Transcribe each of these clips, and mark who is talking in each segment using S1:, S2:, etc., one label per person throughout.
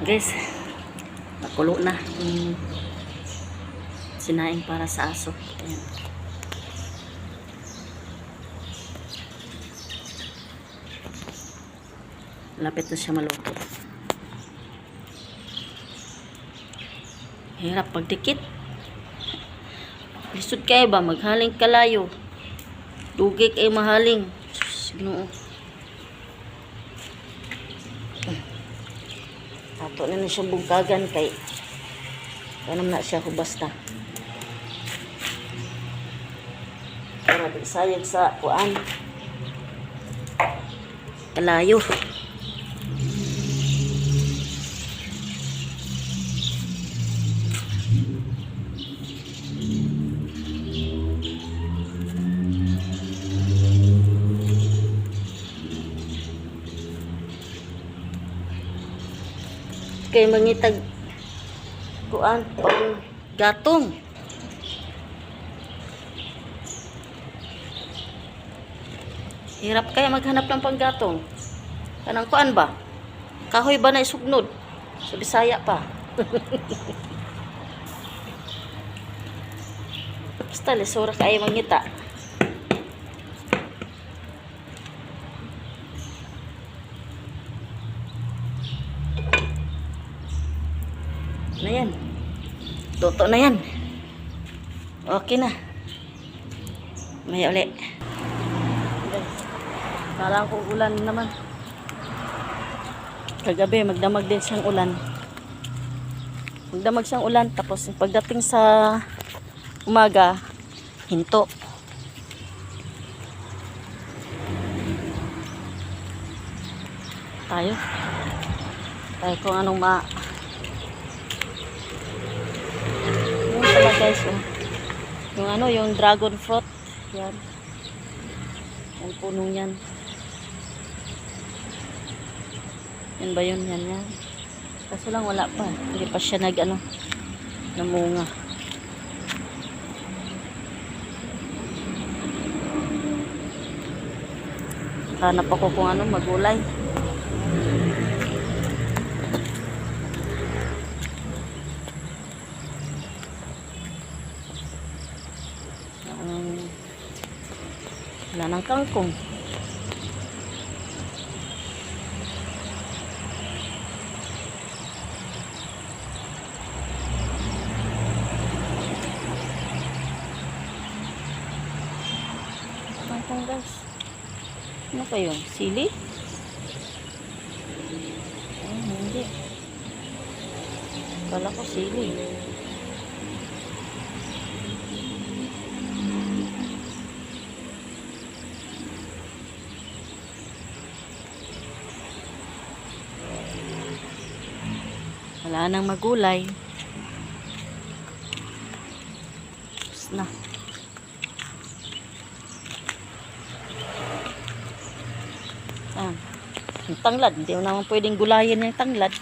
S1: Guys, nakulo na yung sinaing para sa aso. Ayan. Lapit na siya maluto. Hirap pagdikit. Lisod kayo ba? Maghaling kalayo. Dugik ay mahaling. Ginoo. Ato na siya bungkagan kay kanam na siya hubas na. Para di sayag sa kuan. Kalayo. Kay mangitag kuan pang gatong. Hirap kaya maghanap ng panggatong. Kanang kuan ba? Kahoy ba na isugnod? Sa Bisaya pa. Basta lesura kaya mangita. Na yan. Luto na yan. Okay na. May uli. Parang kung ulan naman. Kagabi magdamag din siyang ulan. Magdamag siyang ulan. Tapos pagdating sa umaga, hinto. Tayo kung anong guys, yung ano, yung dragon fruit, yan ang puno yan. Yan ba yun? Yan kaso lang wala pa, hindi pa siya namunga. Hanap ako kung ano magulay. Wala ng kangkong. Kangkong guys. Ano pa yun? Sili? Ay, hindi. Kala ko sili. Wala nang magulay. Tapos na. Yung tanglad. Hindi mo naman pwedeng gulayin yung tanglad.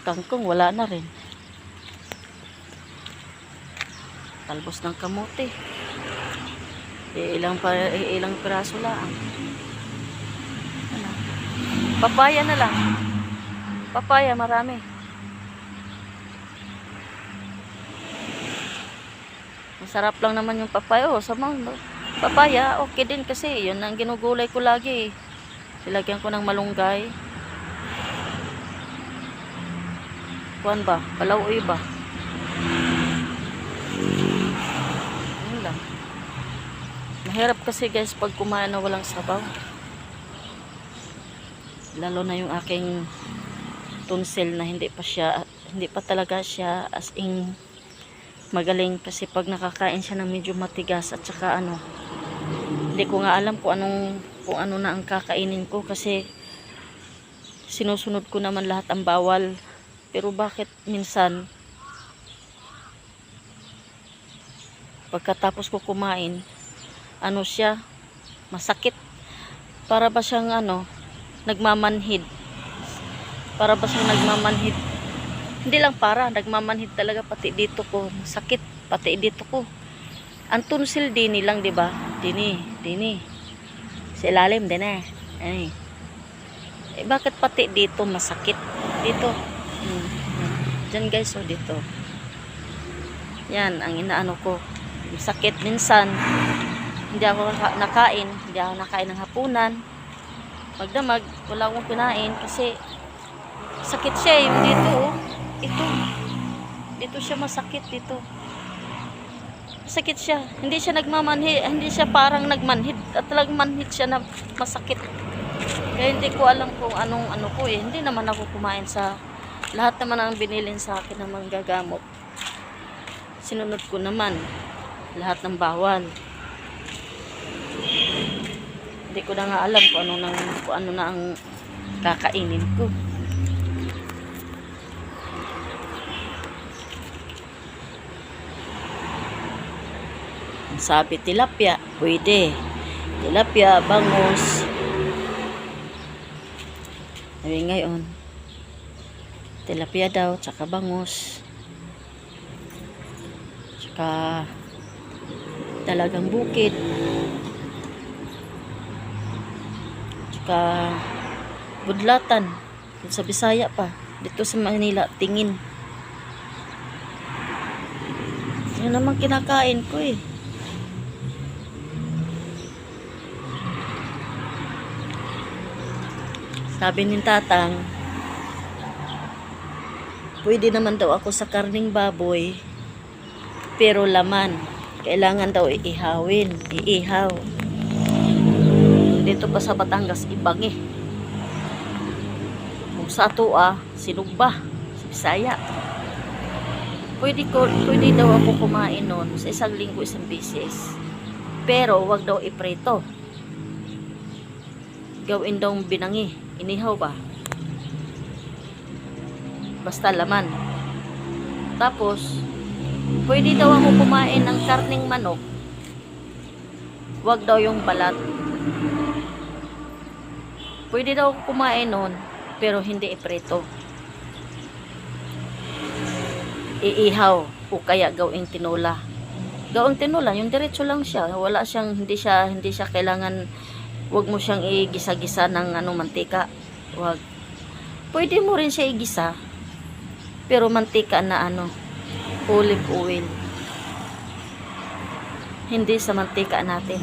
S1: Kangkong wala na rin. Talbos ng kamote. Ilang piraso lang. Papaya na lang. Papaya, marami. Masarap lang naman yung papaya. Papaya, okay din kasi. Yun ang ginugulay ko lagi. Silagyan ko ng malunggay. Kuan ba? Palauoy ba? Ano lang. Mahirap kasi guys pag kumain na walang sabaw. Lalo na yung aking tonsil na hindi pa talaga siya as in magaling, kasi pag nakakain siya ng medyo matigas at saka hindi ko nga alam kung ano na ang kakainin ko, kasi sinusunod ko naman lahat ang bawal, pero bakit minsan pagkatapos ko kumain siya masakit, para ba siyang nagmamanhid. Para ba siyang nagmamanhid? Hindi lang nagmamanhid talaga, pati dito ko. Masakit, pati dito ko. Ang tonsil dini lang, 'di ba? Dini. Sa ilalim din eh. Ay. Eh, bakit pati dito masakit? Dito. Diyan guys, oh, dito. Yan, ang inaano ko. Masakit minsan. Hindi ako nakain. Hindi ako nakain ng hapunan. Magdamag, wala akong kinain kasi sakit siya yung dito, oh. Ito. Dito siya masakit dito. Sakit siya. Hindi siya nagmamanhid, hindi siya parang nagmanhid. At talagang manhid siya na masakit. Kaya hindi ko alam kung anong ano ko eh. Hindi naman ako kumain sa lahat naman ang binilin sa akin ng manggagamot. Sinunod ko naman lahat ng bawal. Hindi ko na nga alam kung ano na ang kakainin ko. Sabi tilapia, pwede. Tilapia, bangus. Sabi ngayon, tilapia daw, tsaka bangus. Tsaka dalagang bukid. Tsaka budlatan. Sa Bisaya pa. Dito sa Manila, tingin. Yan naman kinakain ko eh. Sabi ni Tatang, pwede naman daw ako sa karning baboy, pero laman, kailangan daw iihawin, iihaw. Dito pa sa Batangas, ibangi. Kung sa ato sinugba, sa Bisaya. Pwede daw ako kumain nun sa isang linggo, isang beses. Pero wag daw iprito. Gawin daw binangi. Inihaw ba? Basta laman. Tapos, pwede daw ako kumain ng karning manok. Wag daw yung balat. Pwede daw ako kumain nun, pero hindi iprito. Iihaw o kaya gawing tinola. Gawing tinola, yung diretso lang siya. Wala siyang, hindi siya kailangan. Huwag mo siyang igisa-gisa ng mantika. Huwag. Pwede mo rin siya igisa. Pero mantika na olive oil. Hindi sa mantika natin.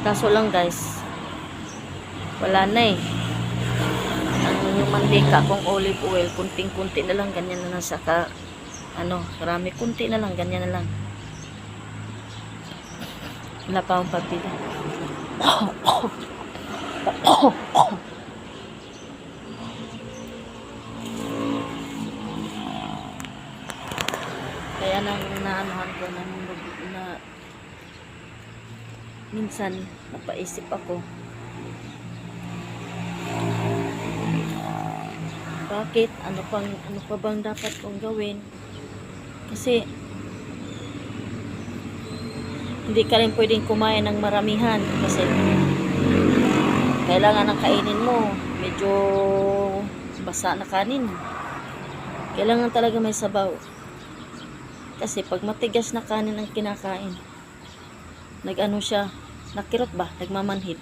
S1: Kaso lang guys, wala na eh. Yung mantika kung olive oil, kunting-kunti na lang, ganyan na lang saka karami, kunti na lang, ganyan na lang. Wala pa akong pabili. Kaya naanuhan ko na minsan napaisip ako, bakit? Ano pa bang dapat kong gawin? Kasi hindi ka rin pwedeng kumain ng maramihan kasi kailangan ng kainin mo medyo basa na kanin. Kailangan talaga may sabaw. Kasi pag matigas na kanin ang kinakain, siya, nakirot ba? Nagmamanhid.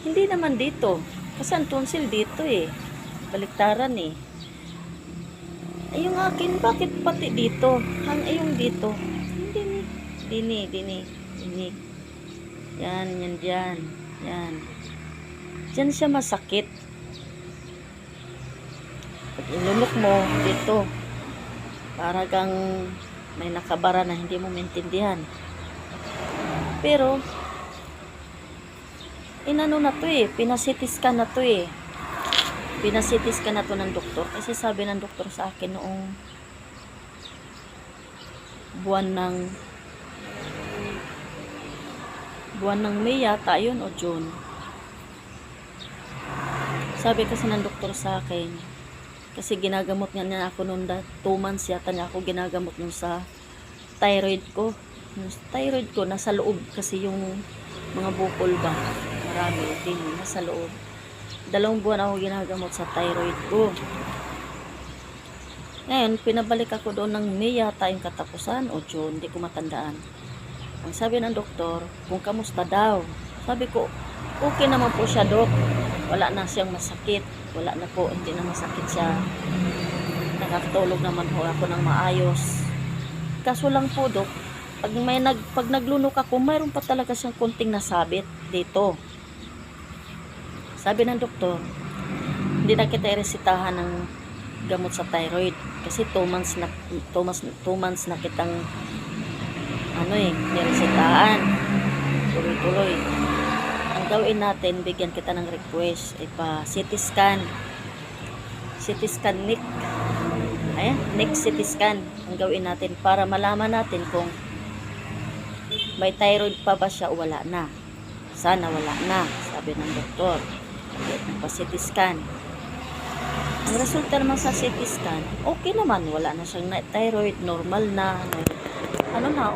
S1: Hindi naman dito. Kasi ang tonsil dito eh. Baliktaran eh. Ay yung akin, bakit pati dito? Yung dito. Dini. Yan. Yan. Diyan siya masakit. Pag ilunok mo dito, para kang may nakabara na hindi mo maintindihan. Pero, na to eh. Pinasitiskan na to eh. Pinasitiskan na to ng doktor. Kasi sabi ng doktor sa akin noong buwan ng May yata yun o June. Sabi kasi ng doktor sa akin, kasi ginagamot niya ako noon 2 months yata niya ako ginagamot nun sa thyroid ko. Yung thyroid ko nasa loob kasi yung mga bukol ba, marami din nasa loob. 2 buwan ako ginagamot sa thyroid ko. Ngayon pinabalik ako doon ng May yata yung katapusan o June, hindi ko matandaan. Ang sabi ng doktor, kung kamusta daw. Sabi ko, okay naman po siya, Dok. Wala na siyang masakit. Wala na po, hindi na masakit siya. Nakakatulog naman po ako ng maayos. Kaso lang po, Dok, pag naglunok ako, mayroon pa talaga siyang konting nasabit dito. Sabi ng doktor, hindi na kita iresitahan ng gamot sa thyroid kasi 2 months na kitang niresitahan. Tuloy-tuloy. Ang gawin natin, bigyan kita ng request, CT scan. CT scan neck. Ayan, neck CT scan. Ang gawin natin para malaman natin kung may thyroid pa ba siya o wala na. Sana wala na, sabi ng doktor. CT scan. Ang resulta naman sa CT scan, okay naman, wala na siyang thyroid, normal na,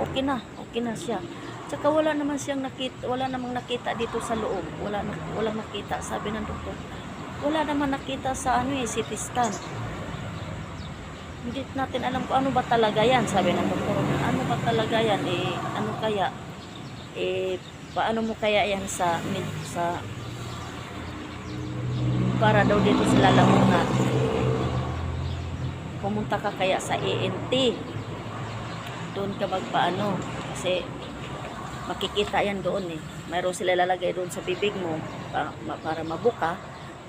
S1: okay na siya. Tsaka wala namang nakita dito sa loob, walang nakita, sabi ng doktor. Wala naman nakita sa CT scan. Hindi natin alam kung ano ba talaga yan, sabi ng doktor. Ano ba talaga yan, ano kaya, paano mo kaya yan para daw dito sa lalamunan. Pumunta ka kaya sa ENT. Doon ka magpaano. Kasi makikita yan doon Mayroon sila lalagay doon sa bibig mo para mabuka,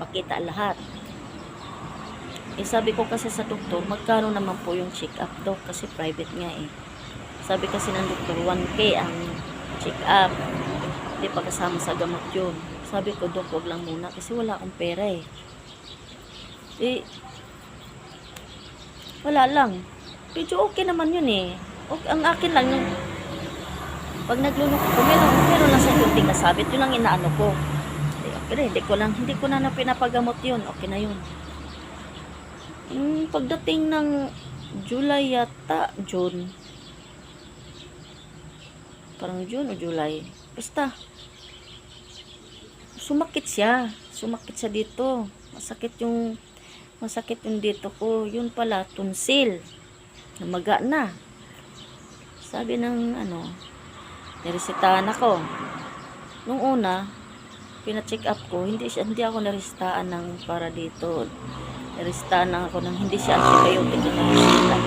S1: makita lahat. Sabi ko kasi sa doktor, magkano naman po yung check-up, Dok? Kasi private nga Sabi kasi ng doktor, 1K ang check-up. Hindi pa kasama sa gamot yun. Sabi ko, Dok, wag lang muna kasi wala akong pera wala lang. Medyo okay naman yun Okay, ang akin lang yung pag naglunok ko, meron lang sa kunting nasabit. Yun lang inaano ko. Okay, hindi ko na pinapagamot yun. Okay na yun. Pagdating ng July yata, June. Parang June o July. Basta, sumakit siya dito. Masakit yung dito ko. Yun pala, tonsil. Namaga na. Sabi ng niresitahan ako. Nung una, pina-check up ko, hindi ako niresitahan ng para dito. Niresitahan ako ng hindi siya antibiotic na nakasita.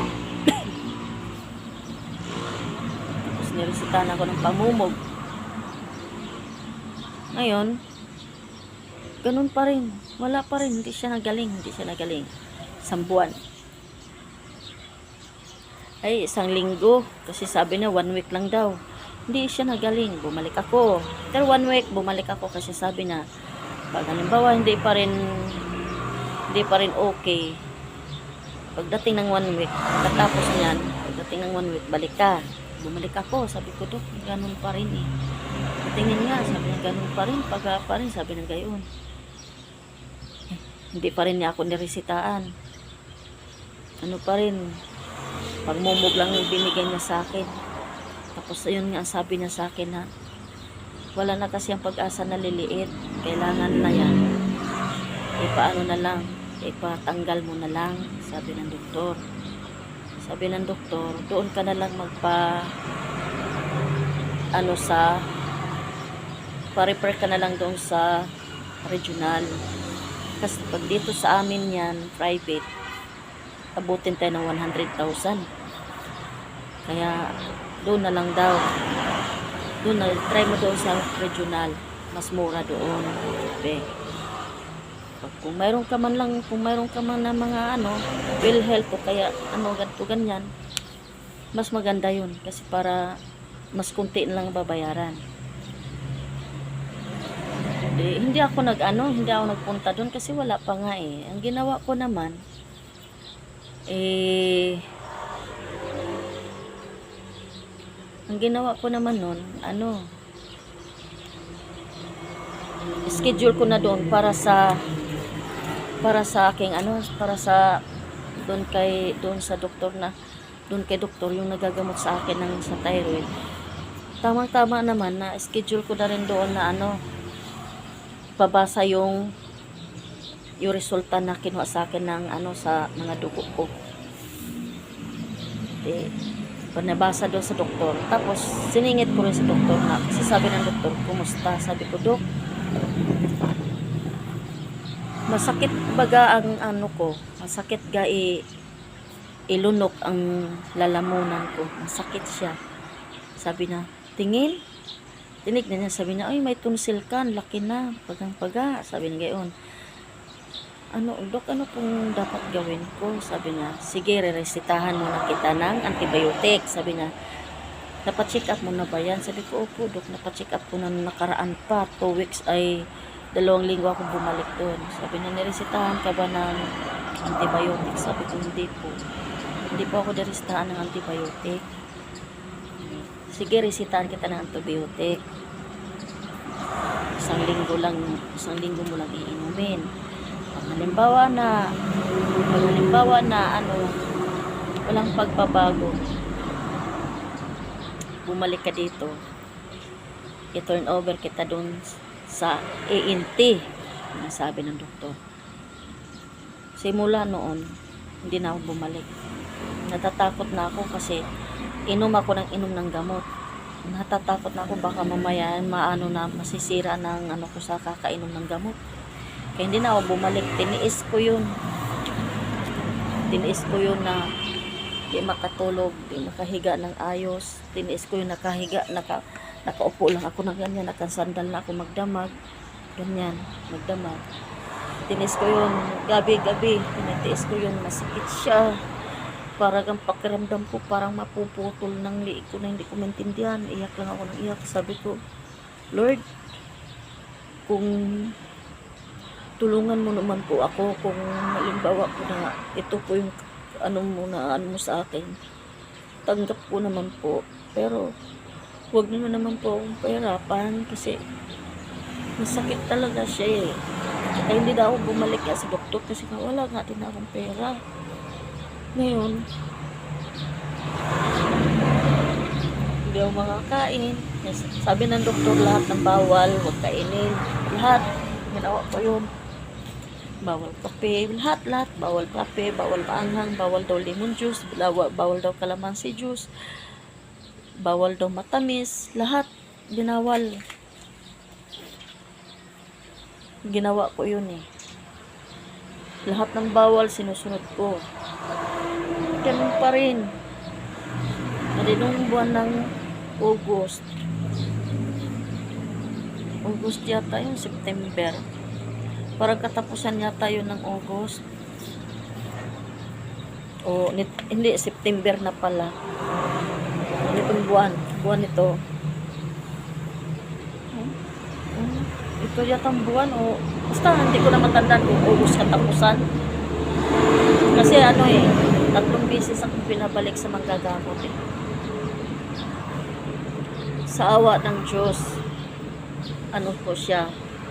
S1: Tapos niresitahan ako ng pamumog. Ngayon, ganun pa rin. Wala pa rin. Hindi siya nagaling. 1 buwan. Ay, 1 linggo. Kasi sabi niya, 1 week lang daw. Hindi siya nagaling. Bumalik ako. After 1 week, bumalik ako kasi sabi niya, pag halimbawa, hindi pa rin okay. Pagdating ng 1 week, pagkatapos niyan, pagdating ng 1 week, balik ka. Bumalik ako. Sabi ko, Dok, ganun pa rin Tingin nga, sabi niya, ganun pa rin, pa rin, sabi ng gayon. Hindi pa rin niya ako niresitahan. Ano pa rin, pagmumog lang yung binigay niya sa akin. Tapos ayun nga, sabi niya sa akin na, wala na kasi ang pag-asa na liliit. Kailangan na yan. Paano na lang, ipatanggal mo na lang, sabi ng doktor. Sabi ng doktor, doon ka na lang pa-refer ka na lang doon sa regional. Kasi pag dito sa amin yan, private, abutin tayo ng 100,000. Kaya, doon na lang daw. Try mo doon sa regional. Mas mura doon. Kung mayroon ka man na mga PhilHealth o kaya ganito ganyan, mas maganda yun. Kasi para mas kunti lang babayaran. Hindi ako nagpunta doon kasi wala pa nga Ang ginawa ko naman nun, schedule ko na doon para sa aking doon sa doktor yung nagagamot sa akin sa thyroid. Tamang-tama naman na schedule ko na rin doon na babasa yung resulta na kinuha sa akin ng sa mga dugo ko. Panabasa doon sa doktor. Tapos, siningit ko rin sa doktor na, kasi sabi ng doktor, kumusta? Sabi ko, Dok, masakit baga ang ano ko, masakit ga ilunok ang lalamunan ko. Masakit siya. Sabi na, tingin. Tinignan niya, sabi niya, ay may tonsil ka, laki na, pagang-paga. Sabi niya gayon. Ano, Dok, ano pong dapat gawin ko? Sabi niya, sige, re-resitahan muna kita ng antibiotic. Sabi niya, napacheck up mo na ba yan? Sabi ko, opo, Dok, napacheck up ko na nakaraan pa. 2 weeks ay 2 linggo ako bumalik doon. Sabi niya, niresitahan ka ba ng antibiotic? Sabi ko, hindi po. Hindi po ako niresitahan ng antibiotic. Sige, resitahan kita ng antibiotic. 1 linggo mo lang iinumin. Halimbawa na ano, walang pagbabago, bumalik ka dito, i-turn over kita dun sa ENT, sabi ng doktor. Simula noon, hindi na ako bumalik. Natatakot na ako kasi inom ako ng gamot. Natatakot na ako baka mamaya masisira ng ano ko sa kakainom ng gamot. Kaya hindi na ako bumalik. Tiniis ko yun na di makatulog, di makahiga ng ayos. Tiniis ko yun nakaupo lang ako na ganyan, nakasandal na ako magdamag. Ganyan, magdamag. Tiniis ko yun gabi-gabi. Tinitiis ko yun, masakit siya. Parang ang pakiramdam ko, parang mapuputol ng liig ko na hindi ko maintindihan. Iyak lang ako ng iyak. Sabi ko, Lord, kung tulungan mo naman po ako, kung halimbawa ko na ito po yung ano mo sa akin, tanggap ko naman po, pero huwag nyo naman po akong pahirapan kasi masakit talaga siya eh. Kaya hindi na ako bumalik sa doktor kasi wala nga din akong pera. Ngayon, hindi ako makakain. Sabi ng doktor, lahat ng bawal, huwag kainin. Lahat, ginawa ko yun. Bawal kape, lahat, bawal kape, bawal maanghang, bawal daw lemon juice, bawal daw calamansi juice, bawal daw matamis, lahat binawal. Ginawa ko yun eh. Lahat ng bawal sinusunod ko. Ganun pa rin. Hindi nung buwan ng August yata yung September. Parang katapusan yata yun ng August. Hindi, September na pala. Itong buwan ito. Ito yata ang buwan basta hindi ko na matandaan kung August katapusan. Kasi 3 beses akong pinabalik sa manggagamot eh. Sa awa ng Diyos,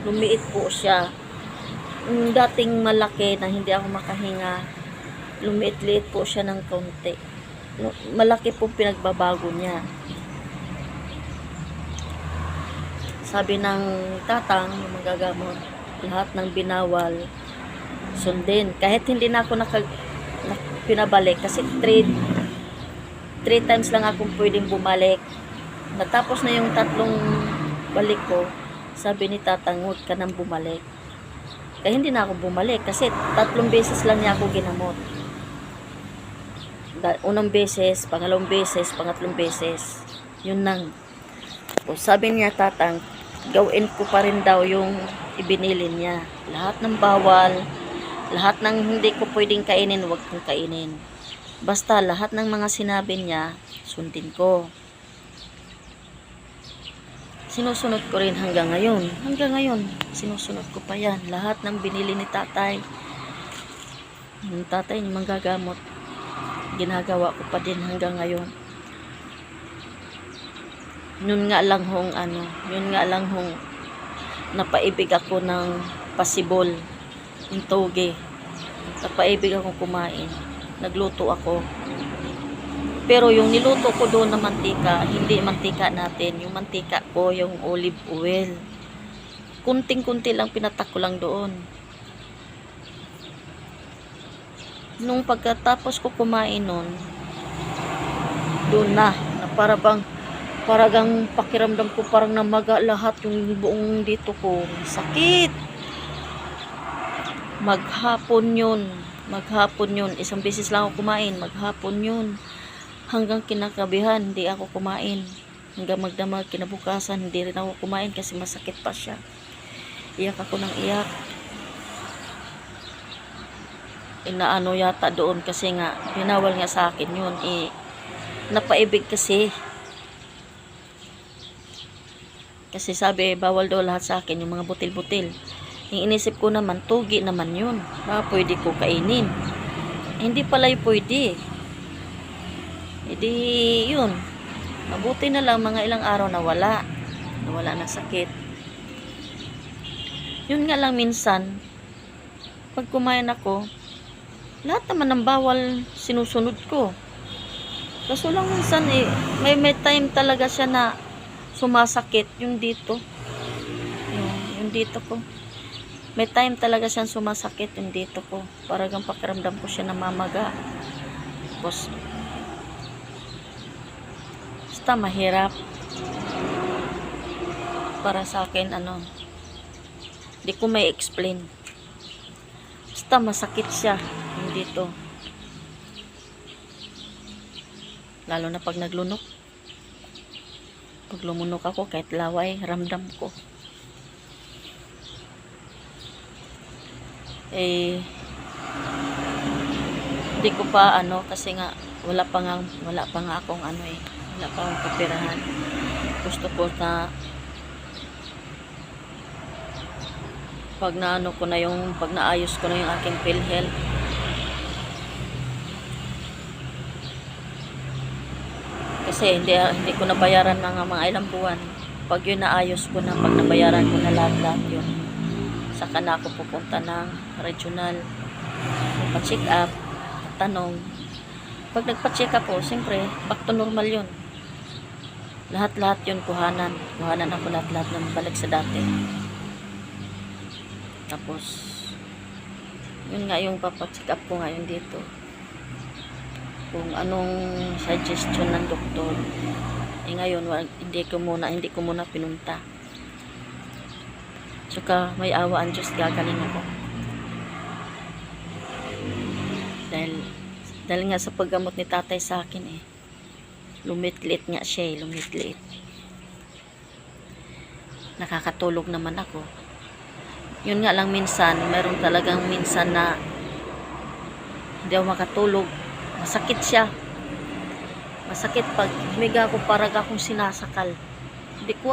S1: lumiit po siya. Yung dating malaki na hindi ako makahinga, lumiit-liit po siya ng kaunti. Malaki po pinagbabago niya. Sabi ng tatang, yung magagamot, lahat ng binawal, sundin. Kahit hindi na ako pinabalik, kasi 3 times lang akong pwedeng bumalik. Natapos na yung 3 balik ko, sabi ni tatang, huwag ka nang bumalik. Kaya hindi na ako bumalik kasi 3 beses lang niya ako ginamot. Unang beses, pangalawang beses, pangatlong beses. Yun lang. Sabi niya tatang, gawin ko pa rin daw yung ibinilin niya. Lahat ng bawal, lahat ng hindi ko pwedeng kainin, huwag kong kainin. Basta lahat ng mga sinabi niya, sundin ko. Sinusunod ko rin hanggang ngayon. Hanggang ngayon, sinusunod ko pa yan. Lahat ng binili ni tatay. Yung tatay yung manggagamot, ginagawa ko pa din hanggang ngayon. Yun nga lang hong napaibig ako ng pasibol, yung toge. Napaibig ako kumain. Nagluto ako. Pero yung niluto ko doon na mantika, hindi mantika natin. Yung mantika ko, yung olive oil. Kunting-kunti lang pinatak ko lang doon. Nung pagkatapos ko kumain nun, doon na paragang pakiramdam ko parang namaga lahat yung buong dito ko. Sakit. Maghapon yun. Isang beses lang ako kumain. Maghapon yun. Hanggang kinakabihan, hindi ako kumain. Hanggang magdamag, kinabukasan, hindi rin ako kumain kasi masakit pa siya. Iyak ako ng iyak. Inaano yata doon kasi nga, binawal nga sa akin yun. Napaibig kasi. Kasi sabi, bawal daw lahat sa akin, yung mga butil-butil. Yung inisip ko naman, tugi naman yun. Pwede ko kainin. Hindi pala yung pwede. Hindi yun. Mabuti na lang mga ilang araw nawala ng sakit. Yun nga lang minsan, pag kumain ako, lahat naman ng bawal sinusunod ko. Kaso lang minsan may time talaga siya na sumasakit yung dito. Yung dito ko. May time talaga siyang sumasakit yung dito ko. Paragang pakiramdam ko siya namamaga. Tapos, basta mahirap. Para sa akin, hindi ko may explain. Basta masakit siya yung dito. Lalo na pag naglunok. Pag lumunok ako, kahit laway, ramdam ko. Hindi ko pa kasi nga wala pa nga akong wala pa akong kapirahan. Gusto ko na pag naayos ko na yung aking PhilHealth, kasi hindi ko nabayaran mga ilang buwan. Pag yun naayos ko na, pag nabayaran ko na lahat yun, saka na ako pupunta ng regional pa-check up, tanong. Pag nagpa-check up po, siyempre back to normal yun. Lahat yun kuhanan ako lahat ng balik sa dati. Tapos yun nga yung papacheck up ko ngayon dito, kung anong suggestion ng doktor. Ngayon hindi ko muna pinunta. Tsaka may awa ang Diyos, gagaling ako. Dahil nga sa paggamot ni tatay sa akin lumitlit nga siya lumitlit. Nakakatulog naman ako. Yun nga lang minsan, meron talagang minsan na hindi ako makatulog. Masakit siya. Masakit pag humiga ako, parang akong sinasakal. Hindi ko